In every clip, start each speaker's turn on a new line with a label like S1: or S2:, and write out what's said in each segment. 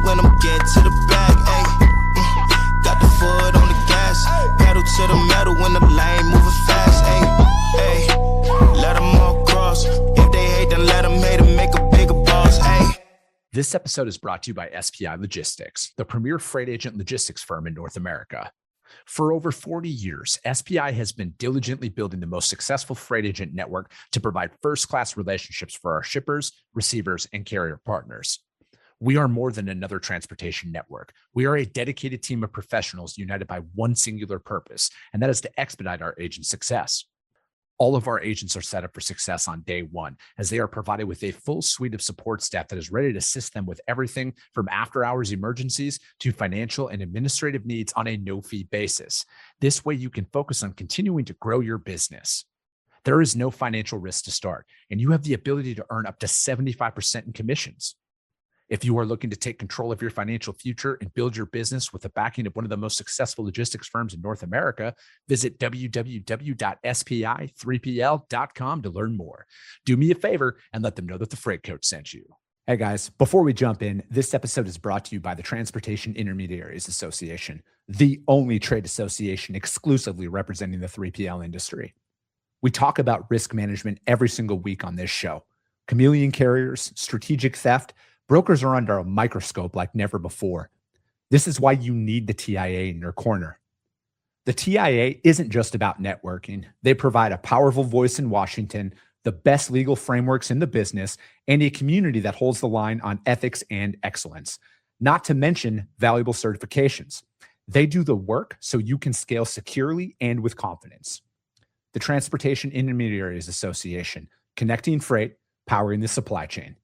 S1: when I'm getting to the bag, ayy. Got the foot on the gas, pedal to the metal when the lane moving fast, ayy. Let them all cross. If they hate, then let them hate and make a bigger boss, ayy.
S2: This episode is brought to you by SPI Logistics, the premier freight agent logistics firm in North America. For over 40 years, SPI has been diligently building the most successful freight agent network to provide first-class relationships for our shippers, receivers, and carrier partners. We are more than another transportation network. We are a dedicated team of professionals united by one singular purpose, and that is to expedite our agents' success. All of our agents are set up for success on day one, as they are provided with a full suite of support staff that is ready to assist them with everything from after-hours emergencies to financial and administrative needs on a no-fee basis. This way, you can focus on continuing to grow your business. There is no financial risk to start, and you have the ability to earn up to 75% in commissions. If you are looking to take control of your financial future and build your business with the backing of one of the most successful logistics firms in North America, visit www.spi3pl.com to learn more. Do me a favor and let them know that the Freight Coach sent you. Hey guys, before we jump in, this episode is brought to you by the Transportation Intermediaries Association, the only trade association exclusively representing the 3PL industry. We talk about risk management every single week on this show. Chameleon carriers, strategic theft, brokers are under a microscope like never before. This is why you need the TIA in your corner. The TIA isn't just about networking. They provide a powerful voice in Washington, the best legal frameworks in the business, and a community that holds the line on ethics and excellence, not to mention valuable certifications. They do the work so you can scale securely and with confidence. The Transportation Intermediaries Association, connecting freight, powering the supply chain.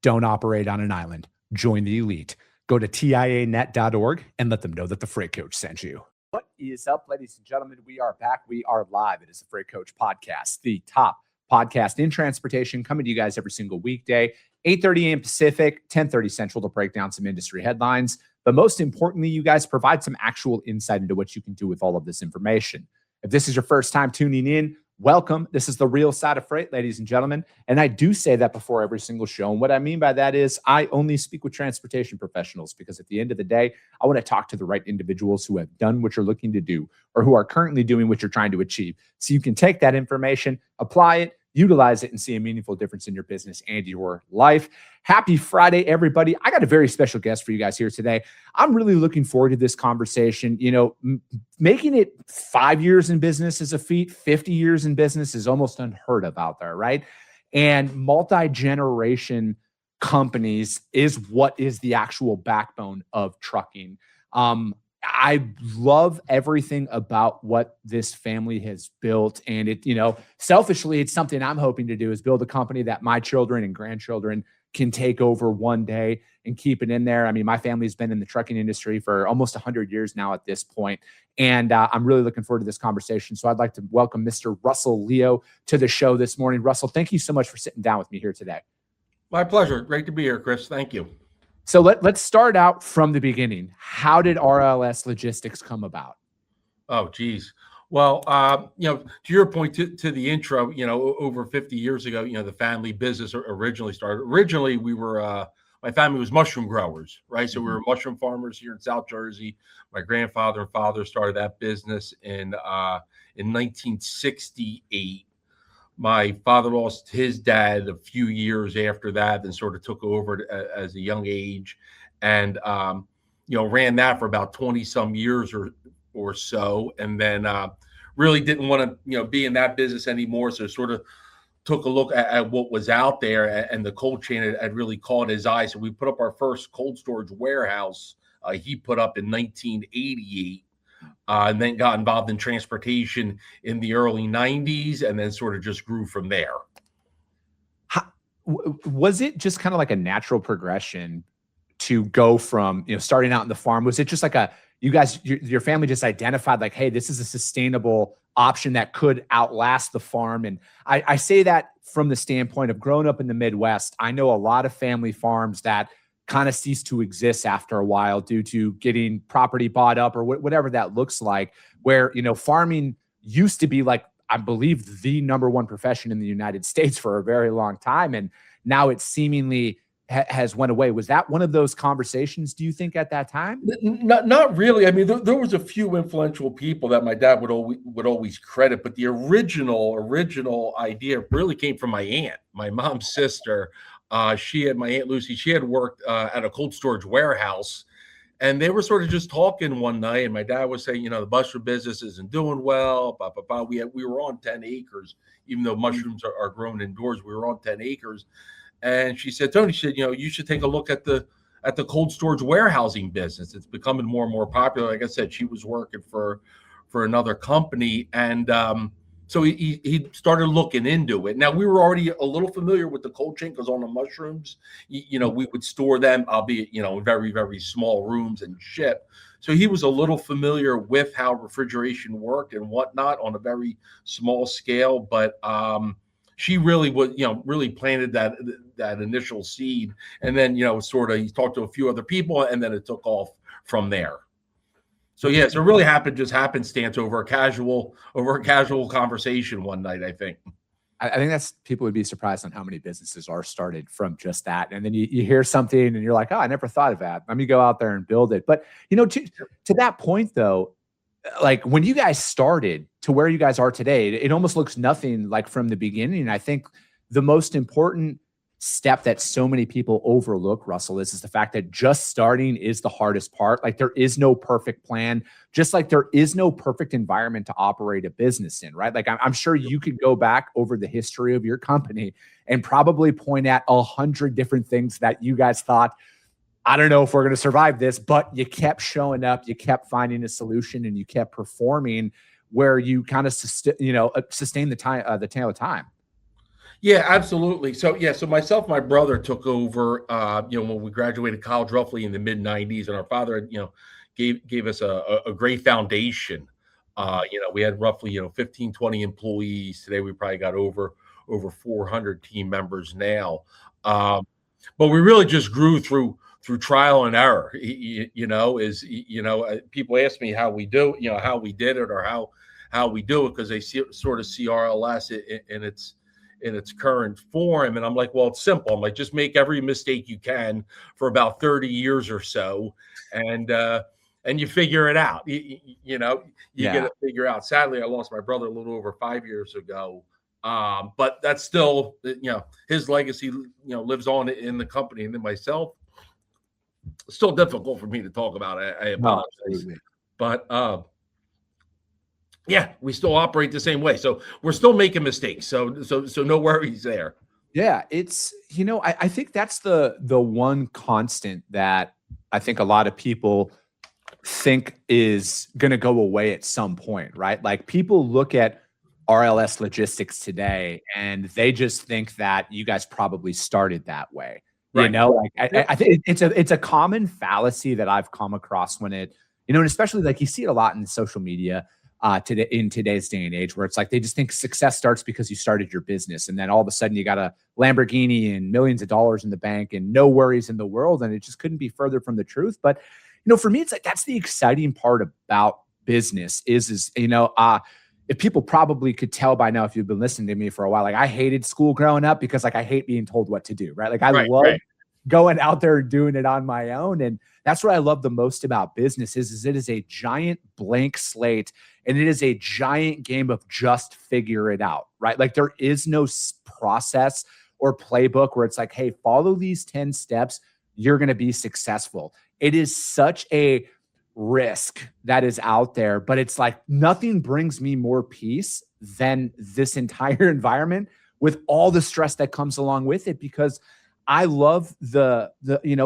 S2: Don't operate on an island. Join the elite. Go to tianet.org and let them know that the Freight Coach sent you. What is up, ladies and gentlemen? We are back. We are live. It is the Freight Coach Podcast, the top podcast in transportation, coming to you guys every single weekday, 8:30 a.m. Pacific, 10:30 Central, to break down some industry headlines. But most importantly, you guys provide some actual insight into what you can do with all of this information. If this is your first time tuning in, welcome. This is the real side of freight, ladies and gentlemen. And I do say that before every single show. And what I mean by that is I only speak with transportation professionals, because at the end of the day, I want to talk to the right individuals who have done what you're looking to do or who are currently doing what you're trying to achieve. So you can take that information, apply it, utilize it, and see a meaningful difference in your business and your life. Happy Friday, everybody. I got a very special guest for you guys here today. I'm really looking forward to this conversation. You know, making it 5 years in business is a feat. 50 years in business is almost unheard of out there, right? And multi-generation companies is what is the actual backbone of trucking. I love everything about what this family has built. And it, you know, selfishly, it's something I'm hoping to do, is build a company that my children and grandchildren can take over one day and keep it in there. I mean, my family's been in the trucking industry for almost 100 years now at this point. And I'm really looking forward to this conversation. So I'd like to welcome Mr. Russell Leo to the show this morning. Russell, thank you so much for sitting down with me here today.
S3: My pleasure. Great to be here, Chris. Thank you.
S2: So let's start out from the beginning. How did RLS Logistics come about?
S3: Oh, geez. Well, you know, to your point, to the intro, you know, over 50 years ago, you know, the family business originally started. Originally, we were, my family was mushroom growers, right? So we were mushroom farmers here in South Jersey. My grandfather and father started that business in 1968. My father lost his dad a few years after that, and sort of took over as a young age, and you know, ran that for about 20 some years or so, and then really didn't want to, you know, be in that business anymore. So sort of took a look at what was out there, and the cold chain had really caught his eye. So we put up our first cold storage warehouse. He put up in 1988. And then got involved in transportation in the early 90s, and then sort of just grew from there.
S2: Was it just kind of like a natural progression to go from, you know, starting out in the farm? Was it just like you guys, your family just identified like, hey, this is a sustainable option that could outlast the farm? And I say that from the standpoint of growing up in the Midwest. I know a lot of family farms that kind of cease to exist after a while due to getting property bought up or whatever that looks like, where, you know, farming used to be like, I believe, the number one profession in the United States for a very long time. And now it's seemingly has went away. Was that one of those conversations, do you think, at that time?
S3: Not really. I mean, there was a few influential people that my dad would always credit, but the original idea really came from my aunt, my mom's sister. My Aunt Lucy, she had worked at a cold storage warehouse, and they were sort of just talking one night, and my dad was saying, the mushroom business isn't doing well. Blah, blah, blah. We were on 10 acres, even though mushrooms are grown indoors. We were on 10 acres. And she said, Tony, she said, you should take a look at the cold storage warehousing business. It's becoming more and more popular. Like I said, she was working for another company. And so he started looking into it. Now, we were already a little familiar with the cold chain because on the mushrooms, we would store them, albeit, in very, very small rooms and ship. So he was a little familiar with how refrigeration worked and whatnot on a very small scale. But she really was, really planted that initial seed. And then, sort of, he talked to a few other people, and then it took off from there. So yeah, so it really just happenstance over a casual conversation one night, I think.
S2: I think people would be surprised on how many businesses are started from just that. And then you hear something and you're like, oh, I never thought of that. Let me go out there and build it. But, to that point though, like when you guys started to where you guys are today, it almost looks nothing like from the beginning. And I think the most important step that so many people overlook, Russell, is the fact that just starting is the hardest part. Like there is no perfect plan, just like there is no perfect environment to operate a business in, right? Like I'm sure you could go back over the history of your company and probably point at 100 different things that you guys thought, I don't know if we're going to survive this, but you kept showing up, you kept finding a solution, and you kept performing where you kind of sustain the tail of time.
S3: Yeah, absolutely. So myself, my brother took over, when we graduated college roughly in the mid 90s, and our father, gave us a great foundation. We had roughly, 15, 20 employees. Today, we probably got over 400 team members now. But we really just grew through trial and error. People ask me how we do, how we did it, or how we do it, because they sort of see RLS in its current form. And I'm like, well, it's simple. I'm like, just make every mistake you can for about 30 years or so. And you figure it out, you get to figure out. Sadly, I lost my brother a little over 5 years ago. But that's still, his legacy, lives on in the company. And then myself, it's still difficult for me to talk about. I apologize. But, yeah, we still operate the same way. So we're still making mistakes. So no worries there.
S2: Yeah, it's, I think that's the one constant that I think a lot of people think is going to go away at some point, right? Like people look at RLS Logistics today and they just think that you guys probably started that way. Right. I think it's a common fallacy that I've come across when it, and especially like you see it a lot in social media. Today, in today's day and age, where it's like they just think success starts because you started your business, and then all of a sudden you got a Lamborghini and millions of dollars in the bank and no worries in the world, and it just couldn't be further from the truth. But for me, it's like that's the exciting part about business is if people probably could tell by now if you've been listening to me for a while, like I hated school growing up because like I hate being told what to do, right? Like I love going out there and doing it on my own. And that's what I love the most about business is it is a giant blank slate, and it is a giant game of just figure it out, right? Like there is no process or playbook where it's like, hey, follow these 10 steps, you're going to be successful. It is such a risk that is out there, but it's like nothing brings me more peace than this entire environment with all the stress that comes along with it, because I love the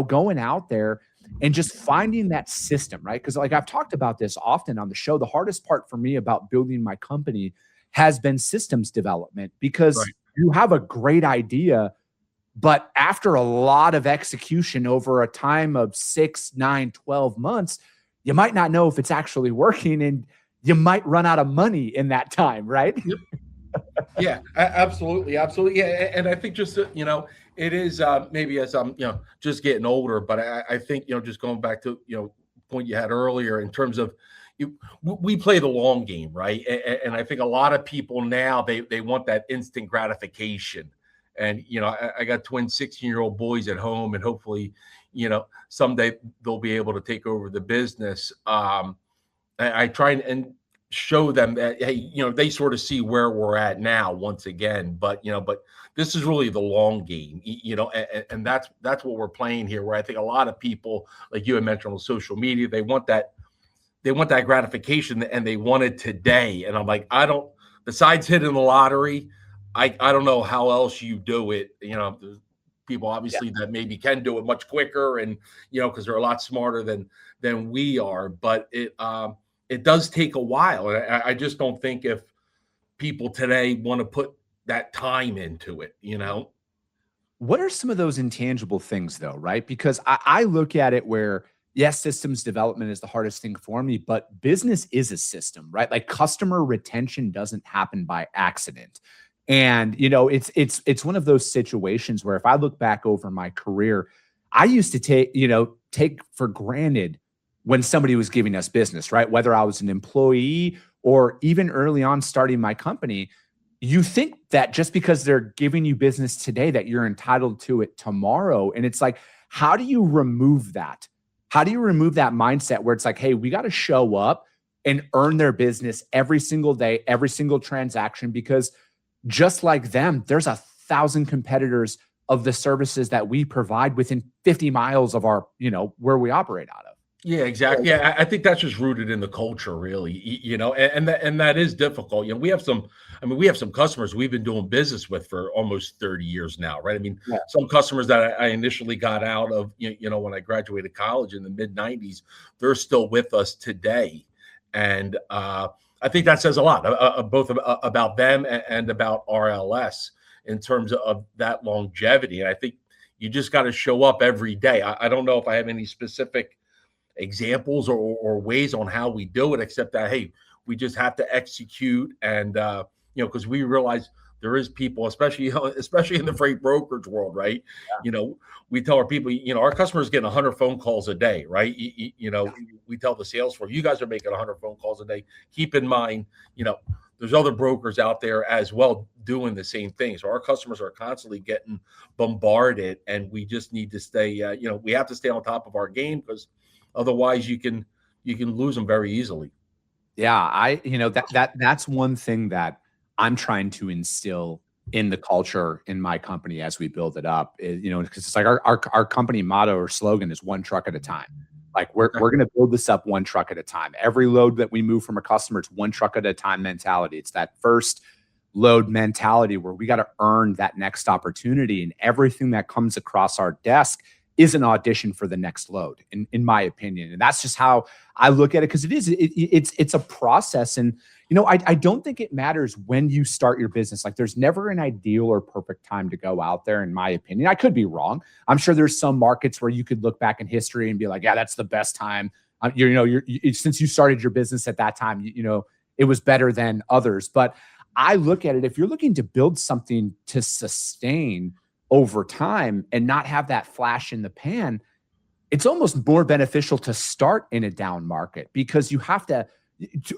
S2: going out there and just finding that system, right? Because like I've talked about this often on the show, the hardest part for me about building my company has been systems development, because you have a great idea, but after a lot of execution over a time of 6, 9, 12 months, you might not know if it's actually working, and you might run out of money in that time, right?
S3: Yep. Yeah, absolutely. Yeah. And I think just, it is maybe as I'm, just getting older, but I think, just going back to, point you had earlier in terms of we play the long game, right? And I think a lot of people now, they want that instant gratification. And, I got twin 16-year-old boys at home, and hopefully, someday they'll be able to take over the business. I try and show them that, hey, they sort of see where we're at now once again, but this is really the long game, and that's what we're playing here, where I think a lot of people, like you had mentioned on social media, they want that gratification, and they want it today. And I'm like, besides hitting the lottery, I don't know how else you do it. There's people obviously that maybe can do it much quicker, and because they're a lot smarter than we are, but it does take a while. And I just don't think if people today want to put that time into it,
S2: What are some of those intangible things though, right? Because I look at it where, yes, systems development is the hardest thing for me, but business is a system, right? Like customer retention doesn't happen by accident. And, it's one of those situations where if I look back over my career, I used to take for granted when somebody was giving us business, right? Whether I was an employee or even early on starting my company, you think that just because they're giving you business today, that you're entitled to it tomorrow. And it's like, how do you remove that? How do you remove that mindset where it's like, hey, we got to show up and earn their business every single day, every single transaction, because just like them, there's 1,000 competitors of the services that we provide within 50 miles of our, where we operate out of.
S3: Yeah, exactly. Yeah, I think that's just rooted in the culture, really. And that is difficult. We have some customers we've been doing business with for almost 30 years now, right? Some customers that I initially got out of, when I graduated college in the mid 90s, they're still with us today. And I think that says a lot, both about them and about RLS in terms of that longevity. And I think you just got to show up every day. I don't know if I have any specific examples or ways on how we do it, except that, hey, we just have to execute. And because we realize there is people, especially in the freight brokerage world, right? We tell our people, our customers getting 100 phone calls a day, right? We tell the sales force, you guys are making 100 phone calls a day. Keep in mind, there's other brokers out there as well doing the same thing. So our customers are constantly getting bombarded, and we just need to stay, we have to stay on top of our game, because otherwise you can lose them very easily.
S2: Yeah, that's one thing that I'm trying to instill in the culture in my company as we build it up. Because it's like our company motto or slogan is one truck at a time. Like we're going to build this up one truck at a time. Every load that we move from a customer, it's one truck at a time mentality. It's that first load mentality where we got to earn that next opportunity, and everything that comes across our desk is an audition for the next load, in my opinion. And that's just how I look at it, because it's a process. And, I don't think it matters when you start your business. Like there's never an ideal or perfect time to go out there, in my opinion. I could be wrong. I'm sure there's some markets where you could look back in history and be like, yeah, that's the best time. Since you started your business at that time, it was better than others. But I look at it, if you're looking to build something to sustain over time and not have that flash in the pan, it's almost more beneficial to start in a down market, because you have to,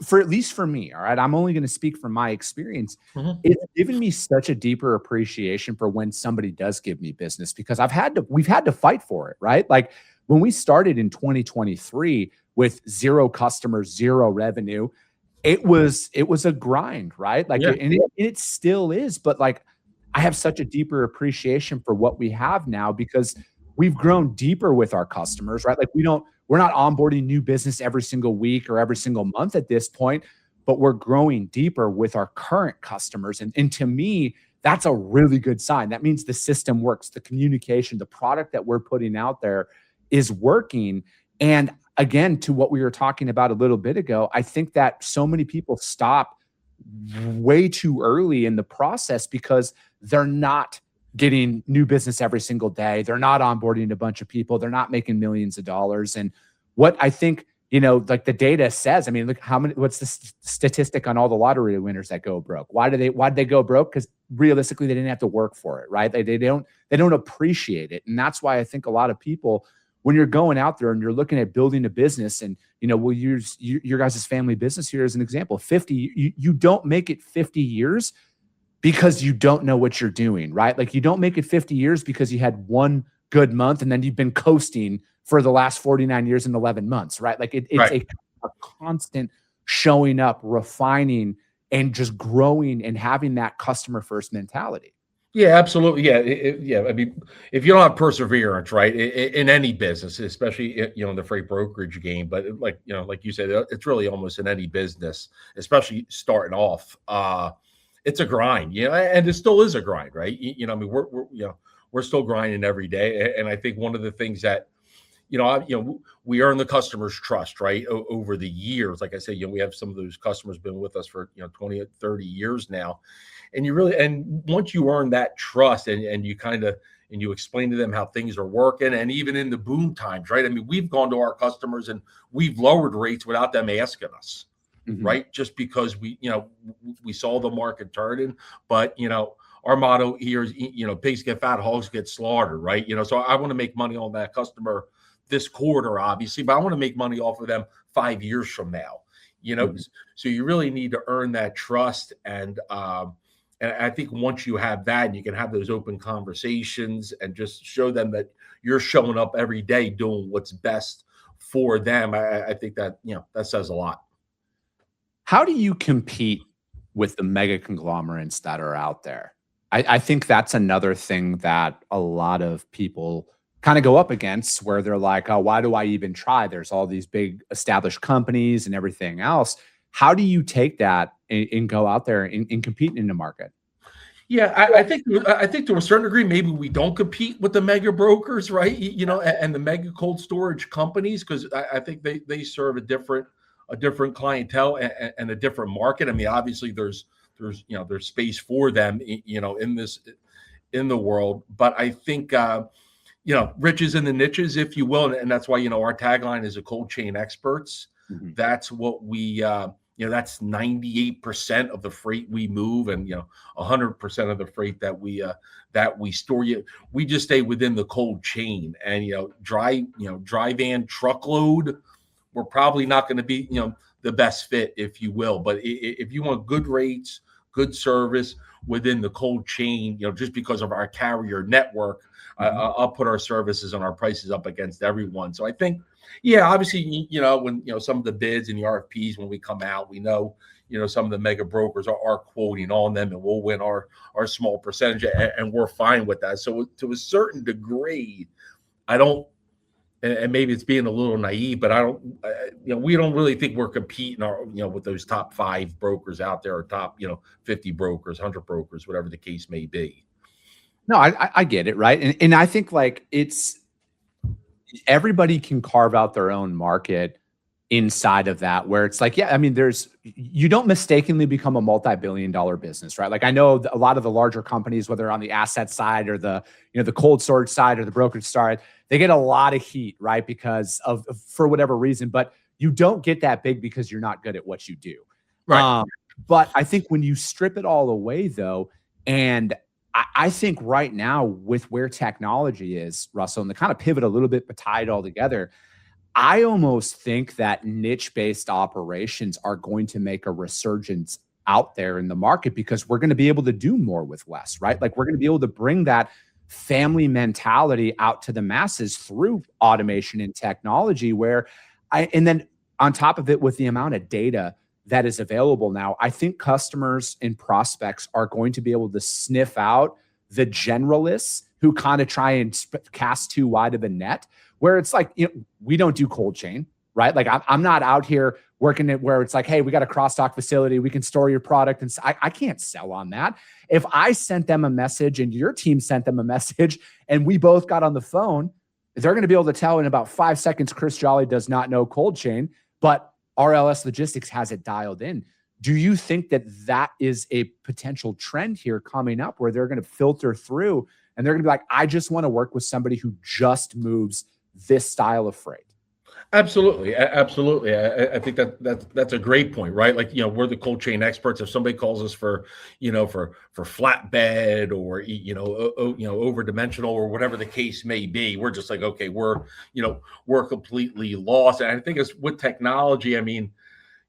S2: for at least for me, all right, I'm only going to speak from my experience.
S3: Mm-hmm.
S2: It's given me such a deeper appreciation for when somebody does give me business, because we've had to fight for it, right? Like when we started in 2023 with 0 customers, 0 revenue, it was a grind, right? Like, and it still is, but like, I have such a deeper appreciation for what we have now, because we've grown deeper with our customers, right? Like we're not onboarding new business every single week or every single month at this point, but we're growing deeper with our current customers. And to me, that's a really good sign. That means the system works, the communication, the product that we're putting out there is working. And again, to what we were talking about a little bit ago, I think that so many people stop way too early in the process because they're not getting new business every single day. They're not onboarding a bunch of people. They're not making millions of dollars. And what I think, like the data says, I mean, look what's the statistic on all the lottery winners that go broke? Why'd they go broke? Because realistically, they didn't have to work for it, right? They don't appreciate it. And that's why I think a lot of people, when you're going out there and you're looking at building a business, and, we'll use your guys' family business here as an example, 50, you don't make it 50 years because you don't know what you're doing, right? Like you don't make it 50 years because you had one good month and then you've been coasting for the last 49 years and 11 months, right? Like it's
S3: Right.
S2: a constant showing up, refining, and just growing and having that customer first mentality.
S3: Yeah, absolutely. Yeah, yeah. I mean, if you don't have perseverance, right, in any business, especially in the freight brokerage game, but like like you said, it's really almost in any business, especially starting off. It's a grind, and it still is a grind, right? I mean, we're still grinding every day, and I think one of the things that we earn the customer's trust, right, over the years. Like I said, we have some of those customers been with us for 20 or 30 years now, and once you earn that trust and you explain to them how things are working, and even in the boom times, right? I mean, we've gone to our customers and we've lowered rates without them asking us, right? Just because we saw the market turning, but our motto here is, pigs get fat, hogs get slaughtered, right? So I want to make money on that customer this quarter, obviously, but I want to make money off of them 5 years from now, so you really need to earn that trust. And I think once you have that and you can have those open conversations and just show them that you're showing up every day doing what's best for them, I think that, that says a lot.
S2: How do you compete with the mega conglomerates that are out there? I think that's another thing that a lot of people kind of go up against, where they're like, oh, why do I even try? There's all these big established companies and everything else. How do you take that and go out there and compete in the market?
S3: Yeah, I think to a certain degree, maybe we don't compete with the mega brokers, right? And the mega cold storage companies, because I think they serve a different clientele and a different market. I mean, obviously there's space for them, in the world, but I think riches in the niches, if you will, and that's why our tagline is a cold chain experts. That's what we that's 98% of the freight we move, and 100% of the freight that we store. We just stay within the cold chain, and dry van, truckload, we're probably not going to be the best fit, if you will. But if you want good rates, good service within the cold chain, just because of our carrier network, I'll put our services and our prices up against everyone. So I think, obviously, when some of the bids and the RFPs, when we come out, we know some of the mega brokers are quoting on them, and we'll win our small percentage, and we're fine with that. So to a certain degree, I don't, and maybe it's being a little naive, but I don't, we don't really think we're competing with those top 5 brokers out there, or top 50 brokers, 100 brokers, whatever the case may be.
S2: No, I get it, right? And I think like it's, everybody can carve out their own market inside of that, where it's like, I mean, you don't mistakenly become a multi-billion-dollar business, right? Like I know a lot of the larger companies, whether on the asset side or the cold storage side or the brokerage side, they get a lot of heat, right? Because for whatever reason, but you don't get that big because you're not good at what you do.
S3: Right.
S2: But I think when you strip it all away, though, and I think right now with where technology is, Russell, and to kind of pivot a little bit, but tie it all together, I almost think that niche-based operations are going to make a resurgence out there in the market, because we're going to be able to do more with less, right? Like we're going to be able to bring that family mentality out to the masses through automation and technology, and then on top of it, with the amount of data that is available now, I think customers and prospects are going to be able to sniff out the generalists who kind of try and cast too wide of a net, where it's like, we don't do cold chain, right? Like I'm not out here working it where it's like, hey, we got a cross-dock facility, we can store your product. And I can't sell on that. If I sent them a message and your team sent them a message and we both got on the phone, they're going to be able to tell in about 5 seconds, Chris Jolly does not know cold chain, but RLS Logistics has it dialed in. Do you think that is a potential trend here coming up, where they're going to filter through and they're going to be like, I just want to work with somebody who just moves this style of freight?
S3: Absolutely. Absolutely. I think that's a great point, right? Like, we're the cold chain experts. If somebody calls us for flatbed or, over dimensional or whatever the case may be, we're just like, okay, we're completely lost. And I think it's with technology. I mean,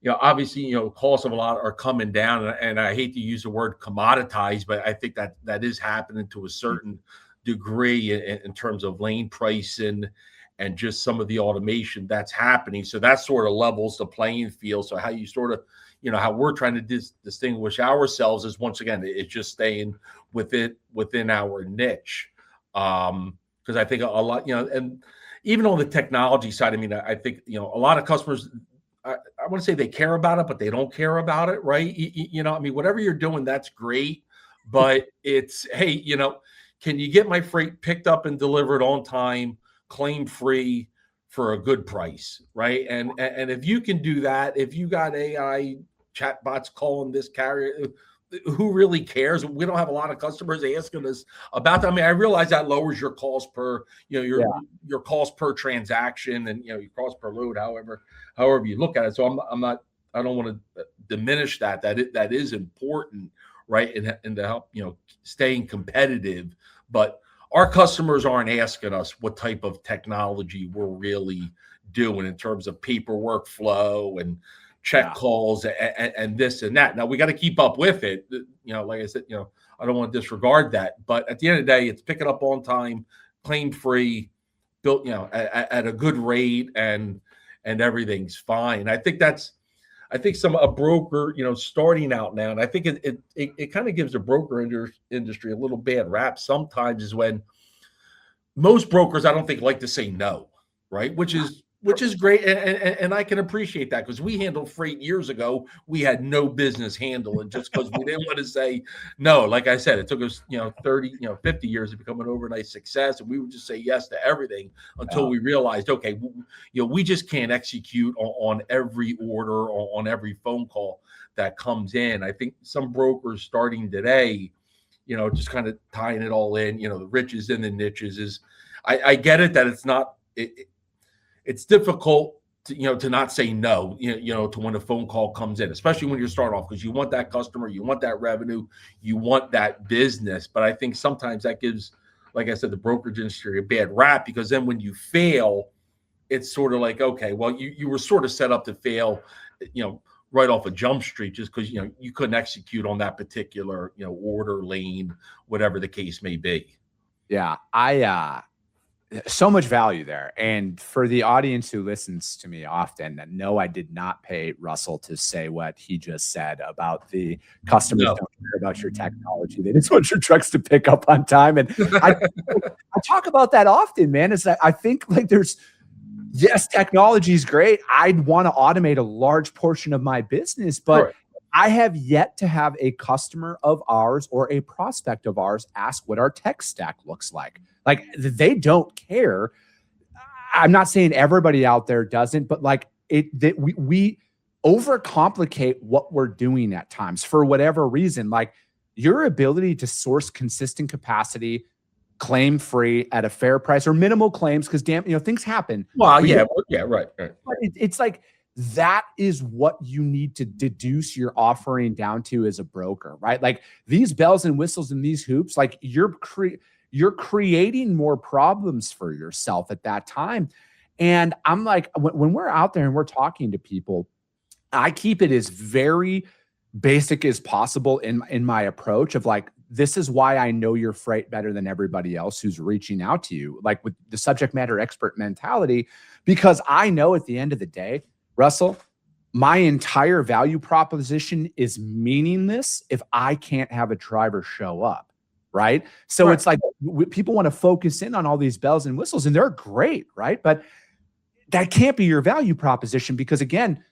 S3: obviously, costs of a lot are coming down, and I hate to use the word commoditized, but I think that is happening to a certain degree in terms of lane pricing and just some of the automation that's happening. So that sort of levels the playing field. So how you sort of, how we're trying to distinguish ourselves is, once again, it's just staying within our niche. Because I think a lot, and even on the technology side, I mean, I think, a lot of customers, I want to say they care about it, but they don't care about it, right? I mean, whatever you're doing, that's great, but it's, hey, can you get my freight picked up and delivered on time, claim free, for a good price, right? And if you can do that, if you got AI chatbots calling this carrier, who really cares? We don't have a lot of customers asking us about that. I mean, I realize that lowers your cost per, your cost per transaction, and your cost per load, however you look at it. So I don't want to diminish that is important, right? And to help, staying competitive. But our customers aren't asking us what type of technology we're really doing in terms of paperwork flow and check calls and this and that. Now we got to keep up with it. Like I said, I don't want to disregard that, but at the end of the day, it's picking up on time, claim free, built, at a good rate, and everything's fine. I think a broker, starting out now, and I think it kind of gives the broker industry a little bad rap sometimes, is when most brokers, I don't think, like to say no, right? Which is great, and I can appreciate that, because we handled freight years ago we had no business handling, just because we didn't want to say no. Like I said, it took us 30 50 years to become an overnight success, and we would just say yes to everything until we realized, okay, we just can't execute on every order, on every phone call that comes in. I think some brokers starting today, just kind of tying it all in, the riches and the niches, is I get it that it's not it's difficult to not say no, to when a phone call comes in, especially when you start off, because you want that customer, you want that revenue, you want that business. But I think sometimes that gives, like I said, the brokerage industry a bad rap, because then when you fail, it's sort of like, okay, well, you were sort of set up to fail, right off a Jump Street, just because, you couldn't execute on that particular, order lane, whatever the case may be.
S2: Yeah. So much value there. And for the audience who listens to me often, no, I did not pay Russell to say what he just said about the customers don't care about your technology. They just want your trucks to pick up on time. And I talk about that often, man. Is that I think, like, yes, technology is great. I'd want to automate a large portion of my business, but I have yet to have a customer of ours or a prospect of ours ask what our tech stack looks like. Like, they don't care. I'm not saying everybody out there doesn't, but like we overcomplicate what we're doing at times for whatever reason. Like, your ability to source consistent capacity, claim free at a fair price, or minimal claims, because things happen.
S3: Well, right.
S2: But it's like, that is what you need to deduce your offering down to as a broker, right? Like, these bells and whistles and these hoops, like, you're creating more problems for yourself at that time. And I'm like, when we're out there and we're talking to people, I keep it as very basic as possible in my approach of, like, this is why I know your freight better than everybody else who's reaching out to you, like, with the subject matter expert mentality, because I know at the end of the day, Russell, my entire value proposition is meaningless if I can't have a driver show up. Right. So it's like, people want to focus in on all these bells and whistles, and they're great. Right. But that can't be your value proposition, because, again,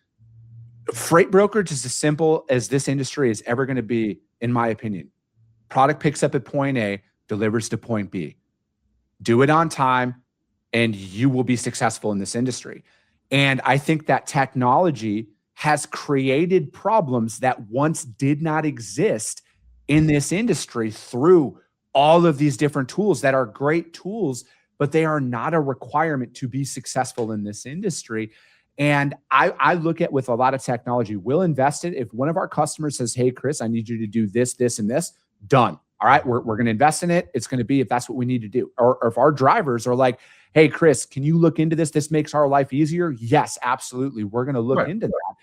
S2: freight brokerage is as simple as this industry is ever going to be, in my opinion. Product picks up at point A, delivers to point B. Do it on time, and you will be successful in this industry. And I think that technology has created problems that once did not exist in this industry through all of these different tools that are great tools, but they are not a requirement to be successful in this industry. And I look at, with a lot of technology, we'll invest it. If one of our customers says, hey, Chris, I need you to do this, this, and this, done. All right, we're going to invest in it. It's going to be, if that's what we need to do. Or if our drivers are like, hey, Chris, can you look into this? This makes our life easier. Yes, absolutely. We're going to look into that.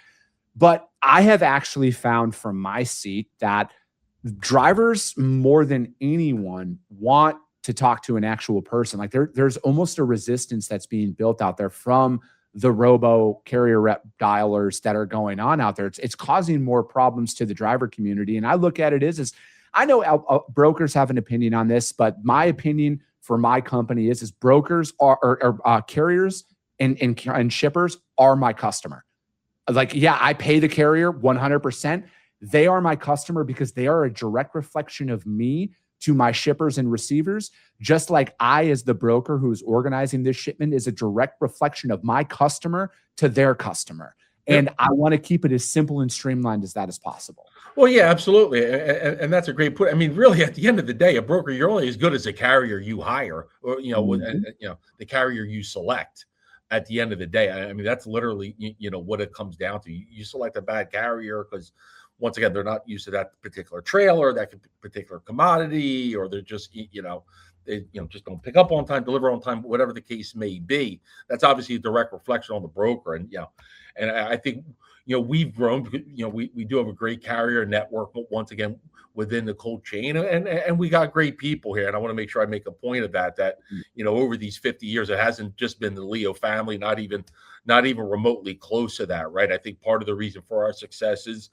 S2: But I have actually found from my seat that drivers more than anyone want to talk to an actual person. Like there's almost a resistance that's being built out there from the robo carrier rep dialers that are going on out there. It's causing more problems to the driver community. And I look at it as I know brokers have an opinion on this, but my opinion for my company is brokers are carriers and shippers are my customer. Like, yeah, I pay the carrier 100%. They are my customer because they are a direct reflection of me to my shippers and receivers, just like I, as the broker who's organizing this shipment, is a direct reflection of my customer to their customer. And I want to keep it as simple and streamlined as that as possible.
S3: Well, yeah, absolutely. And that's a great point. I mean, really, at the end of the day, a broker, you're only as good as the carrier you hire, or, the carrier you select. At the end of the day, I mean, that's literally, what it comes down to. You select a bad carrier because, once again, they're not used to that particular trailer, that particular commodity, or they're just, they just don't pick up on time, deliver on time, whatever the case may be. That's obviously a direct reflection on the broker. And, and I think, we've grown because, we do have a great carrier network, once again, within the cold chain, and we got great people here. And I want to make sure I make a point of that, over these 50 years, it hasn't just been the Leo family, not even remotely close to that. Right. I think part of the reason for our success is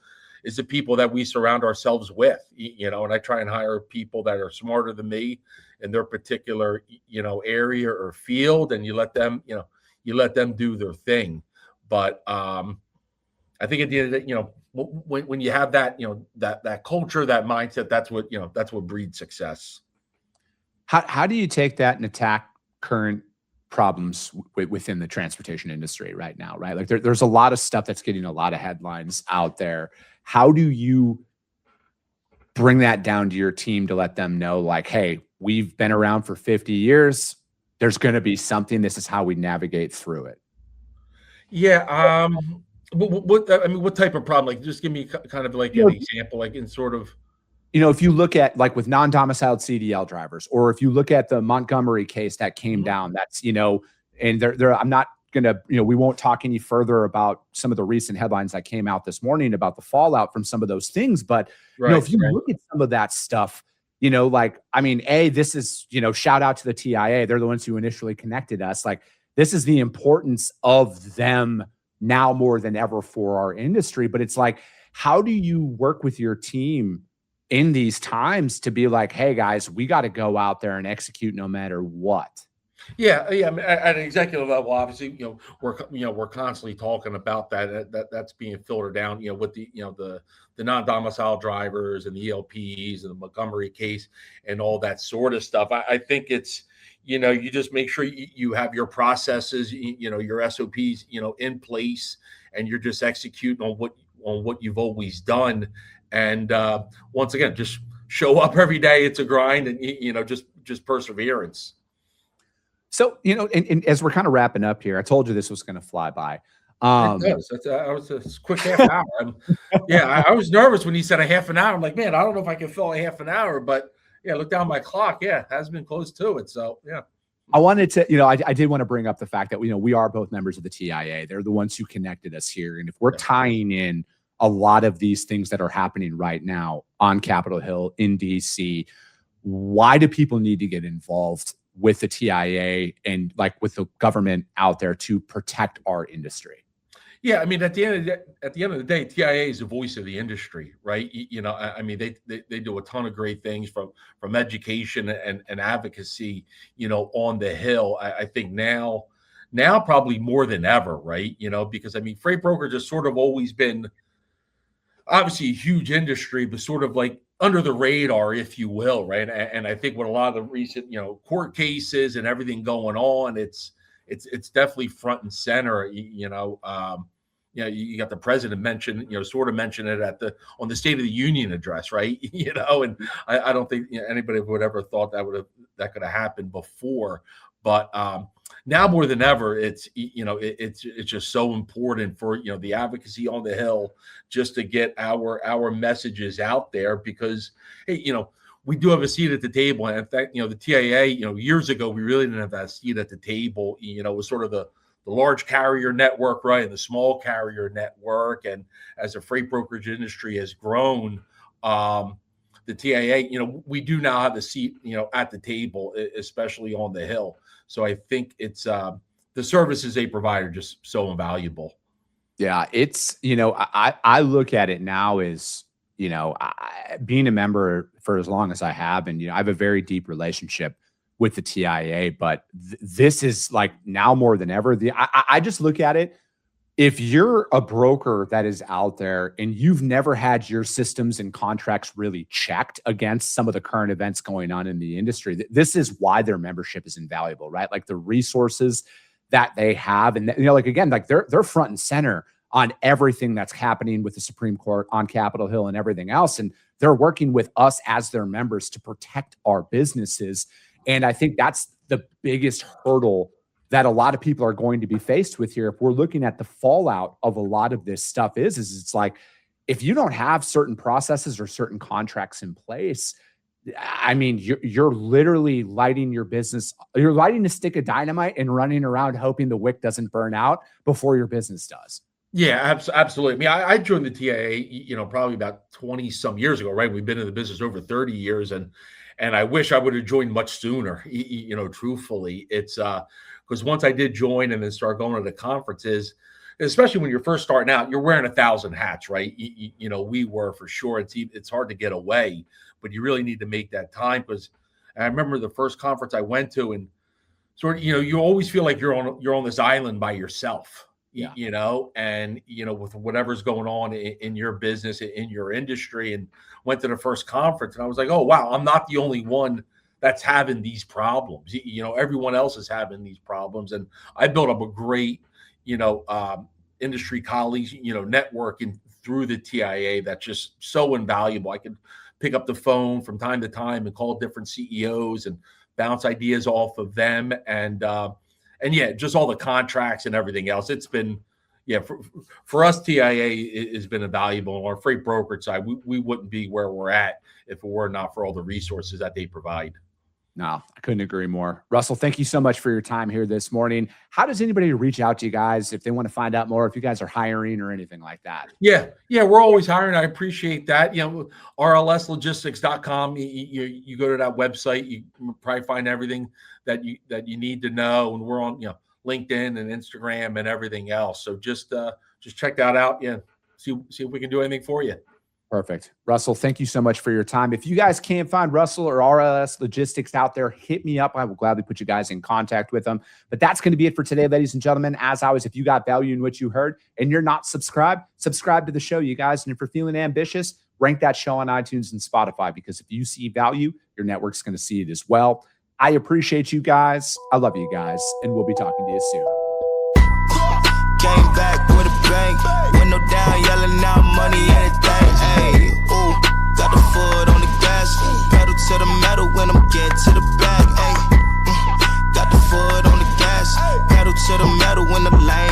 S3: the people that we surround ourselves with, and I try and hire people that are smarter than me in their particular, area or field, and you let them do their thing. But I think at the end of the day, when you have that, that culture, that mindset, that's what breeds success.
S2: How do you take that and attack current problems within the transportation industry right now, right? Like there's a lot of stuff that's getting a lot of headlines out there. How do you bring that down to your team to let them know, like, hey, we've been around for 50 years. There's going to be something. This is how we navigate through it.
S3: Yeah. What type of problem? Like, just give me kind of like an example, like in sort of.
S2: If you look at like with non-domiciled CDL drivers, or if you look at the Montgomery case that came down, that's, and I'm not going to, we won't talk any further about some of the recent headlines that came out this morning about the fallout from some of those things. But, if you look at some of that stuff, this is, shout out to the TIA. They're the ones who initially connected us. Like, this is the importance of them now more than ever for our industry. But it's like, how do you work with your team in these times to be like, hey guys, we got to go out there and execute no matter what?
S3: Yeah. I mean, at an executive level, obviously, we're constantly talking about that's being filtered down, with the non-domicile drivers and the ELPs and the Montgomery case and all that sort of stuff. I think it's, you just make sure you have your processes, your SOPs, in place, and you're just executing on what you've always done. And once again, just show up every day. It's a grind, and just perseverance.
S2: So, and as we're kind of wrapping up here, I told you this was going to fly by.
S3: It does. I was a quick half an hour. I was nervous when he said a half an hour. I'm like, man, I don't know if I can fill a half an hour, but yeah, look down my clock. Yeah, it has been close to it. So yeah.
S2: I wanted to, I did want to bring up the fact that, we are both members of the TIA. They're the ones who connected us here. And if we're tying in a lot of these things that are happening right now on Capitol Hill, in DC, why do people need to get involved with the TIA and like with the government out there to protect our industry?
S3: Yeah, I mean, at the end of the day, TIA is the voice of the industry, right? I mean, they do a ton of great things from education and advocacy, on the Hill. I think now probably more than ever, right? Because I mean, freight brokerage has sort of always been obviously a huge industry, but sort of like under the radar, if you will, right? And I think with a lot of the recent, court cases and everything going on, it's definitely front and center. You got the president mention it on the State of the Union address, right? And I don't think anybody would ever thought that could have happened before, but now more than ever, it's just so important for the advocacy on the Hill, just to get our messages out there, because hey, we do have a seat at the table. And in fact, the TIA, years ago, we really didn't have that seat at the table. It was sort of the large carrier network, right, and the small carrier network. And as the freight brokerage industry has grown, the TIA, we do now have the seat, at the table, especially on the Hill. So I think it's the services they provide are just so invaluable.
S2: Yeah, it's, I look at it now as, being a member for as long as I have, and, I have a very deep relationship with the TIA, but this is like now more than ever. I just look at it. If you're a broker that is out there and you've never had your systems and contracts really checked against some of the current events going on in the industry, this is why their membership is invaluable, right? Like the resources that they have, and again, like they're front and center on everything that's happening with the Supreme Court, on Capitol Hill, and everything else, and they're working with us as their members to protect our businesses. And I think that's the biggest hurdle that a lot of people are going to be faced with here. If we're looking at the fallout of a lot of this stuff is it's like, if you don't have certain processes or certain contracts in place, I mean, you're literally lighting your business. You're lighting a stick of dynamite and running around hoping the wick doesn't burn out before your business does.
S3: Yeah, absolutely. I mean, I joined the TIA, probably about 20 some years ago, right? We've been in the business over 30 years, and I wish I would have joined much sooner. Truthfully, it's because once I did join and then start going to the conferences, especially when you're first starting out, you're wearing 1,000 hats, right? We were, for sure. It's hard to get away, but you really need to make that time. Because I remember the first conference I went to, and sort of, you always feel like you're on this island by yourself. Yeah. And with whatever's going on in your business, in your industry, and went to the first conference, and I was like, oh wow, I'm not the only one that's having these problems. Everyone else is having these problems, and I built up a great, industry colleagues, networking through the TIA that's just so invaluable. I could pick up the phone from time to time and call different CEOs and bounce ideas off of them, and yeah, just all the contracts and everything else. It's been, for us, TIA has been invaluable. On our freight brokerage side, we wouldn't be where we're at if it were not for all the resources that they provide.
S2: No, I couldn't agree more. Russell, thank you so much for your time here this morning. How does anybody reach out to you guys if they want to find out more, if you guys are hiring or anything like that?
S3: Yeah, we're always hiring. I appreciate that. RLSlogistics.com. You go to that website, you probably find everything that you need to know. And we're on, LinkedIn and Instagram and everything else. So just check that out. Yeah. See if we can do anything for you.
S2: Perfect. Russell, thank you so much for your time. If you guys can't find Russell or RLS Logistics out there, hit me up. I will gladly put you guys in contact with them. But that's going to be it for today, ladies and gentlemen. As always, if you got value in what you heard and you're not subscribed, subscribe to the show, you guys. And if you're feeling ambitious, rank that show on iTunes and Spotify, because if you see value, your network's going to see it as well. I appreciate you guys. I love you guys. And we'll be talking to you soon.
S1: Came back with a bang, window down, yelling out money, anything. Ayy, ooh, got the foot on the gas, pedal to the metal when I'm getting to the bag. Ayy, got the foot on the gas, pedal to the metal when the lane